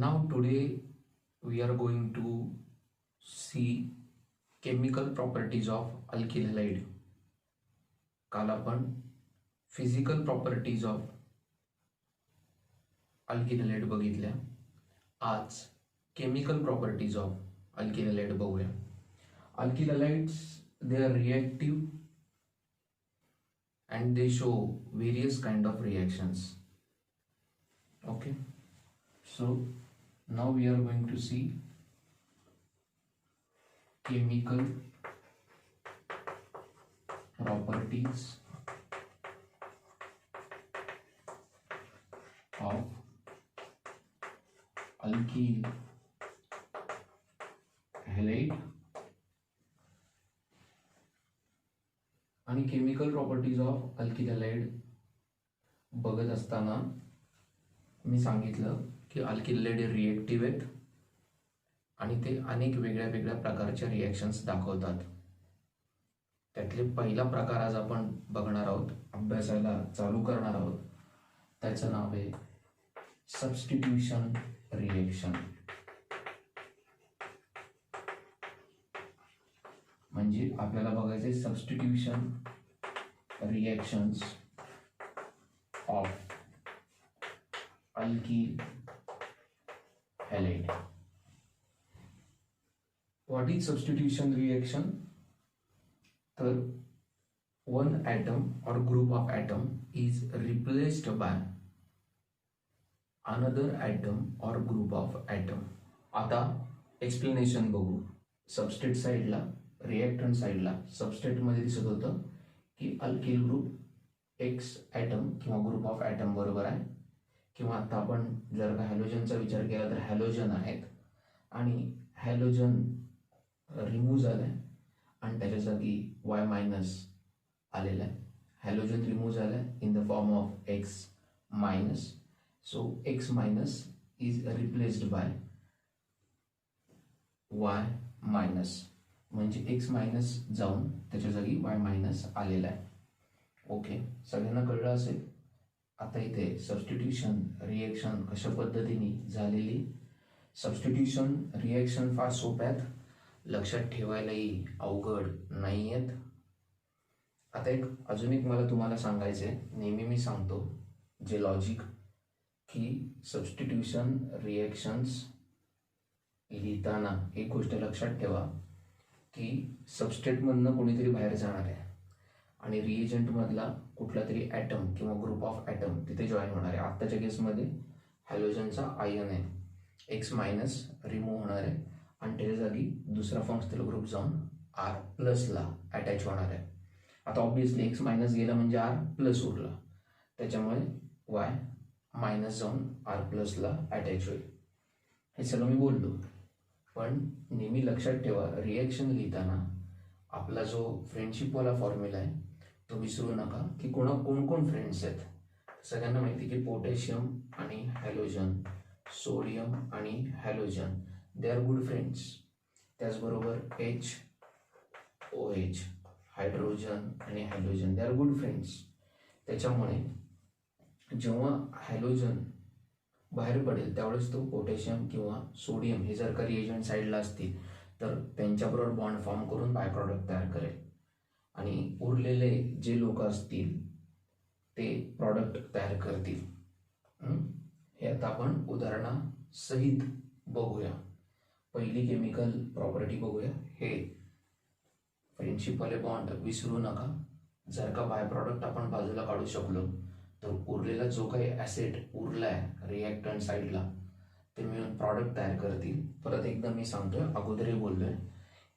Now today we are going to see chemical properties of alkyl halide. काल आपण physical properties of alkyl halide बघितल्या. आज chemical properties of alkyl halide बघूया. Alkyl halides, they are reactive and they show various kind of reactions. Okay, so now we are going to see chemical properties of alkyl halide आणि chemical properties of alkyl halide बघत असताना मी सांगितलं की alkyl halide reactive आहेत आणि ते अनेक वेगळ्या प्रकारच्या रिएक्शन्स दाखवतात. त्यातले पहिला प्रकार आज आपण बघणार आहोत, अभ्यासाला चालू करणार आहोत. त्याचं नाव आहे सबस्टिट्यूशन रिएक्शन. म्हणजे आपल्याला बघायचे substitution reactions of alkyl halide. What is substitution reaction? तर one atom or group of atom is replaced by another atom or group of atom. आता एक्सप्लेनेशन बघू. सबस्टेट साइडला, रिएक्टंट साइडला सबस्टेट मध्ये दिसत होतं की अल्किल ग्रुप एक्स ॲटम किंवा ग्रुप ऑफ ॲटम बरोबर आहे. किंवा आता आपण जर का हॅलोजनचा विचार केला तर हॅलोजन आहेत आणि हॅलोजन रिमूव्ह झालाय आणि त्याच्या जागी वाय मायनस आलेला आहे. हॅलोजन रिमूव्ह झालाय in the form of x minus. So x minus is replaced by y minus. म्हणजे एक्स मायनस जाऊन त्याच्या जागी वाय मायनस आलेला आहे. ओके, सगळ्यांना कळलं असेल. आता इथे सबस्टिट्यूशन रिएक्शन कशा पद्धतीने झालेली. सबस्टिट्यूशन रिएक्शन फार सोप्या आहेत, लक्षात ठेवायलाही अवघड नाही आहेत. आता अजून एक मला तुम्हाला सांगायचं आहे, नेहमी मी सांगतो जे लॉजिक, की सबस्टिट्यूशन रिएक्शन्स लिहिताना एक गोष्ट लक्षात ठेवा की सबस्टेटमधनं कोणीतरी बाहेर जाणार आहे आणि रिएजंटमधला कुठला तरी ॲटम किंवा ग्रुप ऑफ ॲटम तिथे जॉईन होणार आहे. आत्ताच्या केसमध्ये हॅलोजनचा आयन आहे, एक्स मायनस रिमूव्ह होणार आहे आणि त्याच्या जागी दुसरा फंक्शनल ग्रुप जाऊन आर प्लसला अटॅच होणार आहे. आता ऑब्विसली एक्स मायनस गेला म्हणजे आर प्लस उरला, त्याच्यामुळे वाय मायनस जाऊन आर प्लसला अटॅच होईल. हे सगळं मी बोललो, पण नेहमी लक्षात ठेवा रिएक्शन लिहिताना आपला जो फ्रेंडशिपवाला फॉर्म्युला आहे तो विसरू नका की कोण कोण फ्रेंड्स आहेत. सगळ्यांना माहिती की पोटॅशियम आणि हॅलोजन, सोडियम आणि halogen, they are good friends. त्याचबरोबर HOH, हायड्रोजन आणि halogen, they are good friends. त्याच्यामुळे जेव्हा हॅलोजन बाहेर पडेल त्यावेळेस तो पोटॅशियम किंवा सोडियम हे जर का रिएजंट साईडला असतील तर त्यांच्याबरोबर बॉन्ड फॉर्म करून बाय प्रॉडक्ट तयार करेल आणि उरलेले जे लोक असतील ते प्रॉडक्ट तयार करतील. हे आता आपण उदाहरणासहित बघूया. पहिली केमिकल प्रॉपर्टी बघूया. हे फ्रेंडशिपवाले बॉन्ड विसरू नका. जर का बाय प्रॉडक्ट आपण बाजूला काढू शकलो तर उरलेला जो काही ॲसिड उरलाय रिएक्टंट साईडला ते मिळून प्रॉडक्ट तयार करतील. परत एकदा मी सांगतोय, अगोदरही बोललोय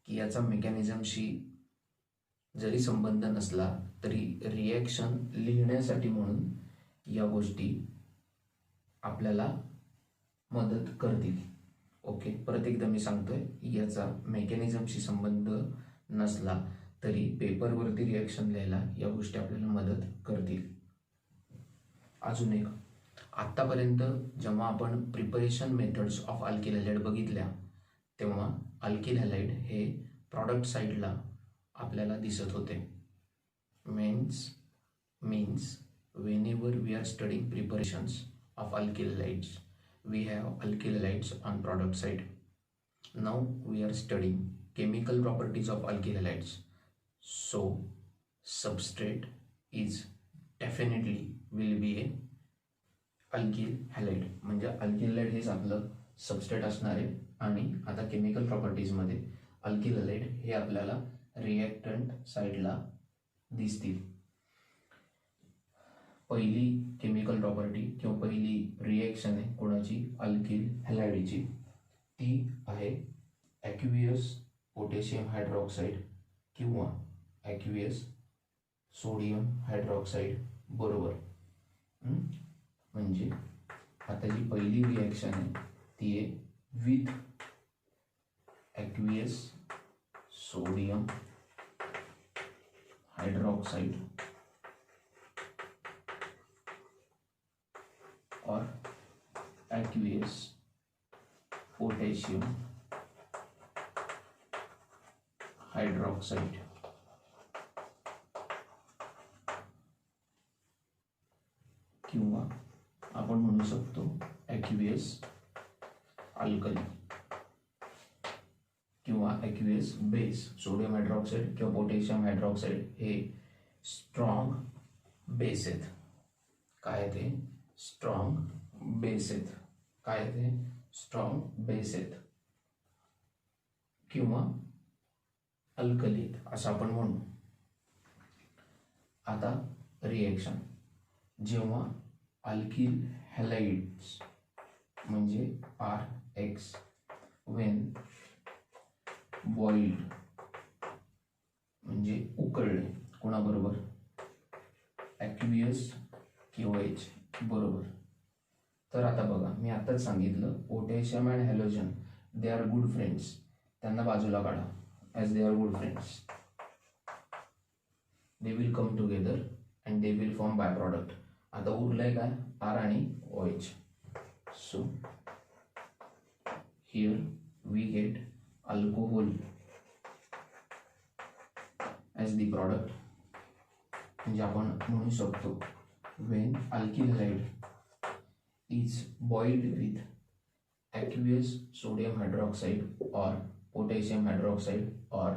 की याचा मेकॅनिझमशी जरी संबंध नसला तरी रिएक्शन लिहिण्यासाठी म्हणून या गोष्टी आपल्याला मदत करतील. ओके, परत एकदा मी सांगतोय, याचा मेकॅनिझमशी संबंध नसला तरी पेपरवरती रिएक्शन लिहायला या गोष्टी आपल्याला मदत करतील. अजून एक, आत्तापर्यंत जेव्हा आपण preparation methods of alkyl halide बघितल्या तेव्हा alkyl halide हे प्रॉडक्ट साईडला आपल्याला दिसत होते. Means whenever we are studying preparations of alkyl halides, we have alkyl halides on product side. Now we are studying chemical properties of alkyl halides. So substrate is definitely will be a alkyl halide. म्हणजे alkyl halide हेच आपलं substrate असणार आहे. आणि आता chemical properties मध्ये alkyl halide हे आपल्याला रिएक्टंट साइडला दिसतील. पहिली केमिकल प्रॉपर्टी किंवा पहिली रिएक्शन आहे कोणाची, अल्किल हॅलाइडची. ती आहे ॲक्वियस पोटॅशियम हायड्रॉक्साईड किंवा ॲक्वियस सोडियम हायड्रॉक्साईड बरोबर. म्हणजे आता जी पहिली रिएक्शन आहे ती आहे विथ ॲक्वियस सोडियम हायड्रॉक्साईड और aqueous potassium hydroxide. किंवा आपण म्हणू शकतो aqueous अल्कली किंवा aqueous बेस. सोडियम हायड्रॉक्साईड किंवा पोटॅशियम हायड्रॉक्साईड हे स्ट्रॉंग बेस आहेत. काय ते स्ट्रॉंग बेस आहेत. काय ते स्ट्रॉंग बेस आहेत किंवा अल्कलीत असं आपण म्हणू. आता रिएक्शन जेव्हा अल्किल हॅलाइड्स म्हणजे RX when boiled म्हणजे उकळले कोणाबरोबर, ॲक्वियस KOH बरोबर. तर आता बघा मी आताच सांगितलं potassium and halogen they are good friends. त्यांना बाजूला काढा as they are good friends. They will come together and they will form by product. आता उरलंय काय R आणि OH. So here we get alcohol as the product. म्हणजे आपण म्हणू शकतो when alkyl halide is boiled with aqueous sodium hydroxide or potassium hydroxide or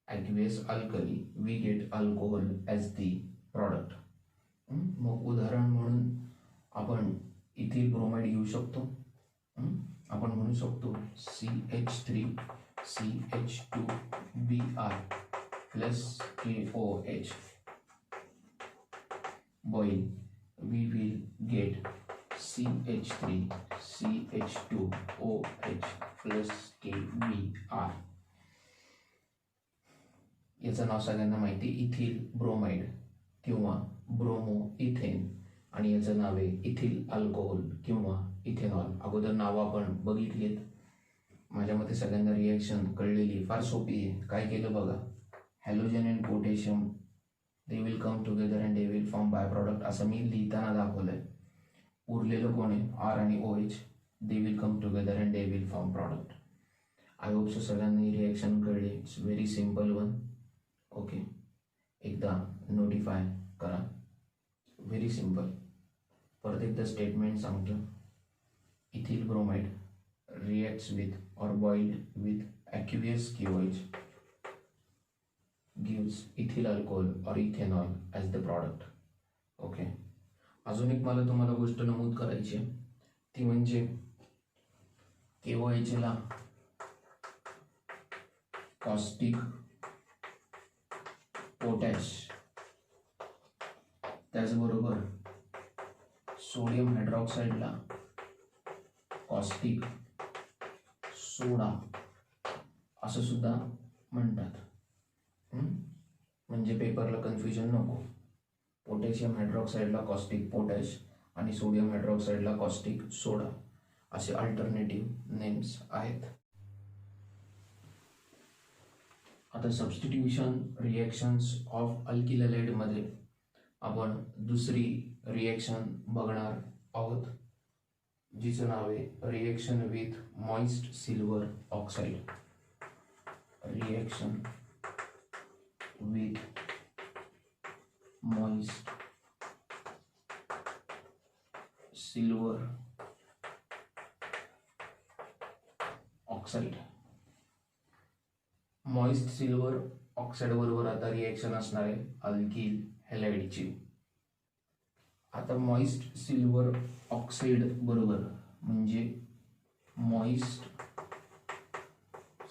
aqueous alkali, we get alcohol as the product. मग उदाहरण म्हणून आपण ethyl bromide घेऊ शकतो. आपण म्हणू शकतो CH3CH2Br plus KOH. boil we will get CH3CH2OH plus KBr. याचं नाव सगळ्यांना माहिती इथिल ब्रोमाइड किंवा ब्रोमो इथेन. आणि याचं नाव आहे इथिल अल्कोहोल किंवा इथेनॉल. अगोदर नावं आपण बघितलीत. माझ्या मते सगळ्यांना रिएक्शन कळलेली फार सोपी आहे. काय केलं बघा, halogen and potassium they will come together and they will form byproduct असं मी लिहिताना दाखवलंय. उरलेलं कोण आहे R आणि OH, they will come together and they will form product. I hope so सगळ्यांनी रिएक्शन कळले. It's very simple one. Okay, एकदा नोटिफाय करा. Very simple. परत एकदा स्टेटमेंट सांगतो. इथिल ब्रोमाइड रिएक्ट्स विथ और boiled with aqueous KOH gives ethyl alcohol or ethanol as the product. Okay, अजून एक मला तुम्हाला गोष्ट नमूद करायची आहे ती म्हणजे KOH ला कॉस्टिक पोटॅश त्याचबरोबर सोडियम हायड्रॉक्साईडला कॉस्टिक सोडा असं सुद्धा म्हणतात. म्हणजे पेपरला कन्फ्युजन नको. पोटॅशियम हायड्रॉक्साईडला कॉस्टिक पोटॅश आणि सोडियम हायड्रॉक्साईडला कॉस्टिक सोडा असे अल्टरनेटिव्ह नेम्स आहेत. आता substitution reactions of alkyl halide मध्ये आपण दुसरी रिएक्शन बघणार आहोत जिचं नाव आहे reaction with moist silver oxide. Reaction with moist silver oxide. Moist silver oxide बरोबर आता रिएक्शन असणार आहे अल्किल हॅलाइडची. आता मॉइस्ट सिल्वर ऑक्साईड बरोबर म्हणजे moist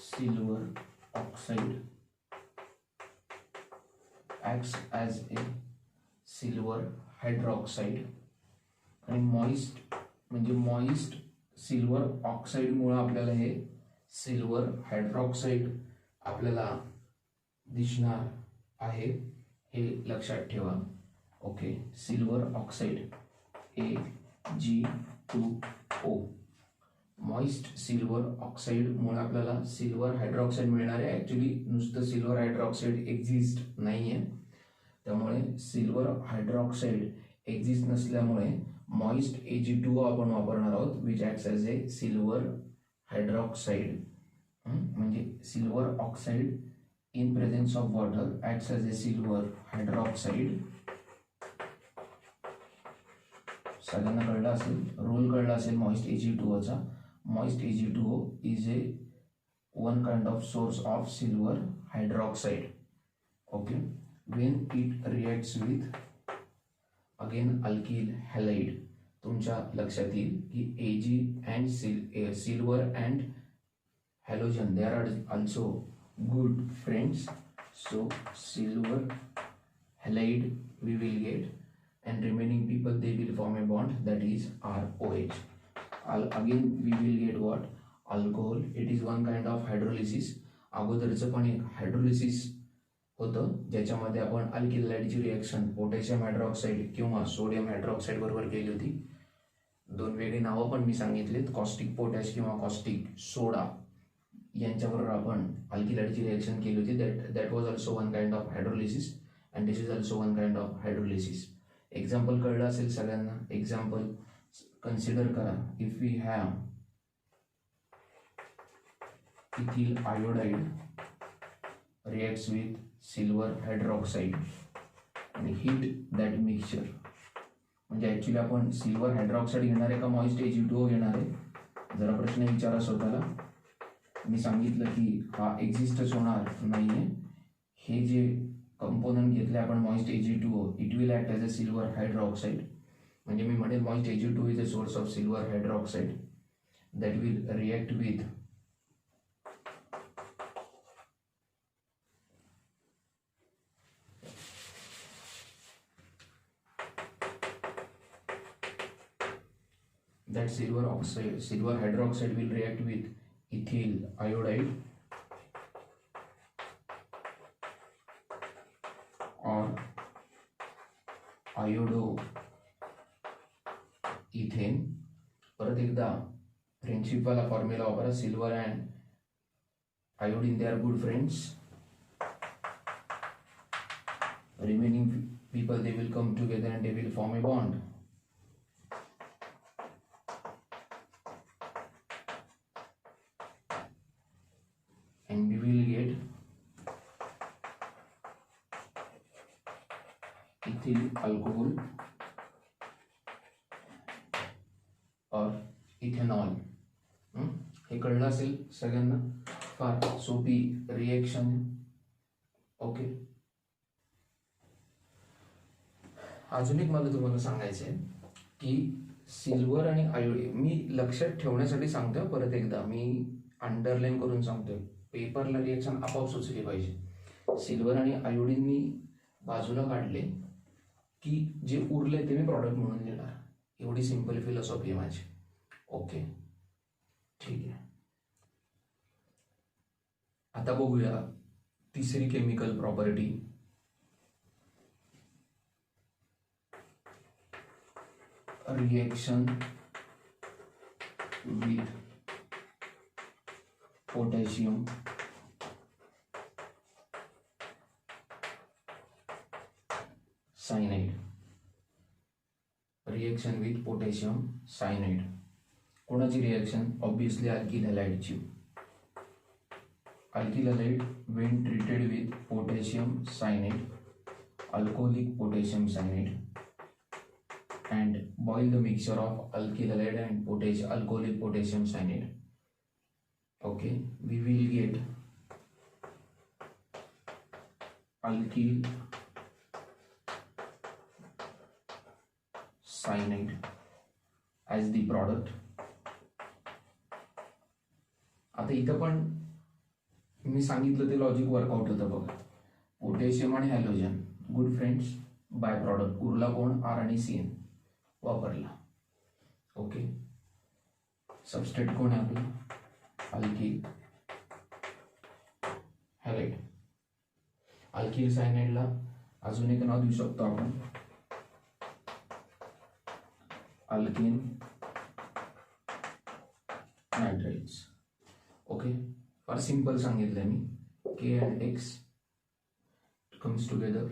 silver oxide acts as a silver hydroxide. आणि मॉइस्ट म्हणजे मॉइस्ट सिल्वर ऑक्साईडमुळे आपल्याला हे सिल्वर हायड्रॉक्साईड आपल्याला दिसणार आहे, हे लक्षात ठेवा. Okay, silver oxide Ag2O. Moist silver ऑक्साईडमुळे आपल्याला सिल्वर हायड्रॉक्साईड मिळणार आहे. ॲक्च्युली नुसतं सिल्वर हायड्रॉक्साईड एक्झिस्ट नाही आहे, त्यामुळे सिल्वर हायड्रॉक्साईड एक्झिस्ट नसल्यामुळे मॉइस्ट Ag2O आपण वापरणार आहोत, which acts as a silver hydroxide. म्हणजे silver oxide in presence of water acts as a silver hydroxide. सगळ्यांना कळलं असेल, रोल कळला असेल moist Ag2O. Moist Ag2O is a one kind of source of silver hydroxide. Okay, when it reacts with again alkyl halide, तुमच्या लक्षात येईल की Ag and silver and halogen, they are also good friends. So silver halide we will get, and remaining people they will form a bond, that is ROH. Again we will get what? Alcohol. It is one kind of hydrolysis. अगोदरचं पण एक hydrolysis होतं ज्याच्यामध्ये आपण alkyl हॅलाइडची reaction potassium hydroxide किंवा sodium hydroxide बरोबर केली होती. दोन वेगळी नावं पण मी सांगितलीत, कॉस्टिक पोटॅश किंवा कॉस्टिक सोडा यांच्याबरोबर आपण अल्किल हॅलाइडची रिएक्शन केली होती. That was also one kind of hydrolysis and this is also one kind of hydrolysis. Example कळलं असेल सगळ्यांना. एक्झाम्पल कन्सिडर करा. If we have ethyl iodide reacts with silver hydroxide and heat that mixture. म्हणजे actually आपण silver hydroxide घेणार आहे का moist Ag2O घेणार आहे, जरा प्रश्न विचारा स्वतःला. मी सांगितलं की हा एक्झिस्टच होणार नाही आहे. हे जे कंपोनंट घेतले आपण moist Ag2O, it will act as a silver hydroxide. म्हणजे मी म्हणेल moist Ag2O is a source of silver hydroxide that will react with that silver hydroxide will react with ethyl iodide or iodoethane. परत एकदा friendship वाला formula वापरा. Silver and iodine they are good friends. Remaining people they will come together and they will form a bond. And we will get ethyl alcohol or ethanol. हे कळलं असेल सगळ्यांना. फार सोपी रिएक्शन. ओके, अजून एक मला तुम्हाला सांगायचं आहे की सिल्वर आणि आयोडीन मी लक्षात ठेवण्यासाठी सांगतोय. परत एकदा मी अंडरलाईन करून सांगतोय, पेपरला रिएक्शन आपोआप सुचली पाहिजे. सिल्वर आणि आयोडीन मी बाजूला काढले की जे उरले ते मी प्रॉडक्ट म्हणून देणार. एवढी सिंपल फिलॉसॉफी आहे माझी. ओके, ठीक आहे. आता बघूया तिसरी chemical property. Reaction with potassium cyanide. Reaction with potassium cyanide. कोणाची रिएक्शन? ऑब्वियसली अल्किल हॅलाइडची. Alkyl halide when treated with potassium cyanide, alcoholic potassium cyanide, and boil the mixture of alkyl halide and alcoholic potassium cyanide. Okay, we will get alkyl cyanide as the product. आता इथं पण मी सांगितलं ते logic workout होतं बघा. Potassium आणि halogen good friends, bye product उरला कोण, आर आणि CN वापरला. ओके, सबस्ट्रेट कोण आहे आपलं, अल्किल हॅलाइड. अल्किल सायनाइडला अजून एक नाव देऊ शकतो आपण, अल्केन नायट्राइल्स. ओके, फार सिंपल सांगितलंय मी. K and X comes together,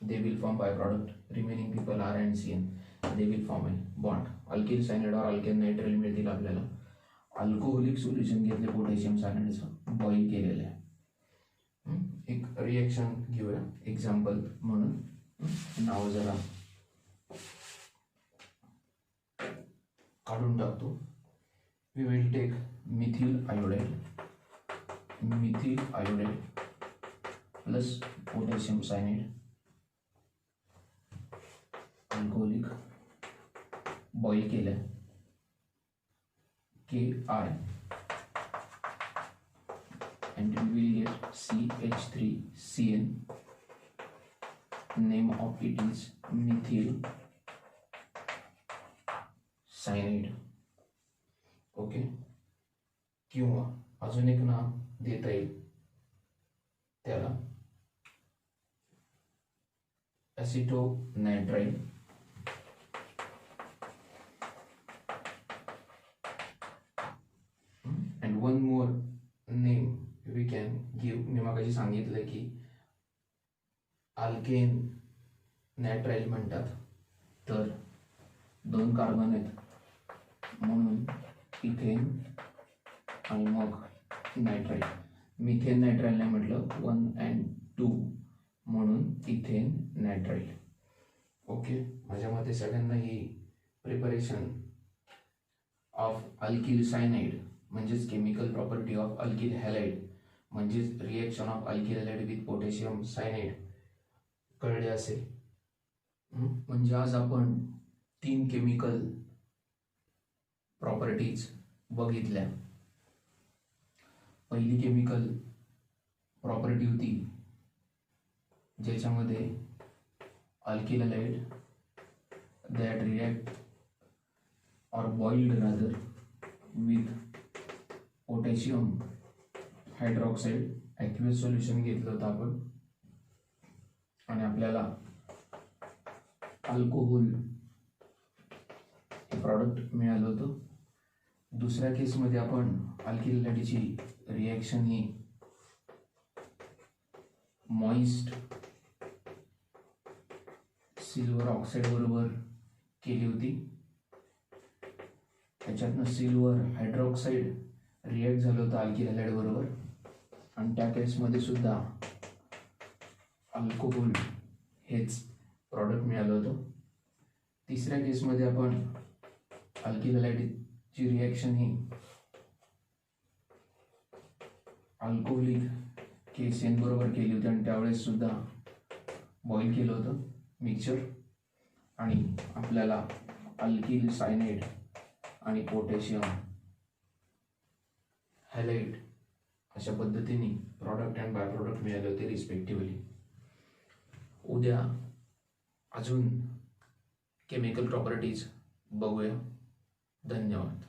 they will form byproduct. Remaining people R and CN, they will form a bond. Alkyl cyanide और अल्केन नायट्राइल मिळतील आपल्याला. अल्कोहोलिक सोल्युशन घेतले पोटॅशियम सायनाइडचं, बॉईल केलेलं आहे. एक रिएक्शन घेऊया एक्झाम्पल म्हणून. नाव जरा काढून टाकतो. We will take methyl iodide plus potassium cyanide, alcoholic boil केलं, KI and we will get CH3CN. name of it is methyl cyanide. Okay, किंवा अजून एक नाव देता येईल त्याला एसिटोनायट्राइल. and one more name we can give. मी मागाशी सांगितलं की अल्केन नायट्राइल म्हणतात, तर 2 कार्बन आहेत म्हणून इथेन आणि मग नायट्राइल. मिथेन नायट्राइल नाही म्हटलं, 1 and 2 म्हणून इथेन नायट्राइल. ओके, माझ्या मते सगळ्यांना ही प्रिपरेशन ऑफ अल्किल सायनाइड म्हणजेच chemical property of alkyl halide म्हणजेच reaction of alkyl halide with potassium cyanide कळले असेल. म्हणजे आज आपण 3 केमिकल प्रॉपर्टीज बघितल्या. पहिली केमिकल प्रॉपर्टी होती ज्याच्यामध्ये alkyl halide that react or boiled rather with potassium hydroxide aqueous solution घेतलं होतं आपण आणि आपल्याला अल्कोहोल हे प्रॉडक्ट मिळालं होतं. दुसऱ्या केसमध्ये आपण अल्किल हॅलाइडची रिएक्शन ही मॉइस्ट सिल्वर ऑक्साइड बरोबर केली होती. त्याच्यातनं सिल्वर हायड्रॉक्साइड रिएक्ट झालं होतं अल्किल हॅलाइड बरोबर आणि त्या केसमध्ये सुद्धा अल्कोहोल हेच प्रॉडक्ट मिळालं होतं. तिसऱ्या केसमध्ये आपण अल्किल हॅलाइडची रिएक्शन ही अल्कोहोलिक KCN बरोबर केली होती आणि त्यावेळेस सुद्धा बॉईल केलं होतं मिक्सचर आणि आपल्याला अल्किल सायनाइड आणि पोटॅशियम हॅलाइड अशा पद्धतीने प्रॉडक्ट अँड बाय प्रॉडक्ट मिळाले होते रिस्पेक्टिव्हली. उद्या अजून केमिकल प्रॉपर्टीज बघूया. धन्यवाद.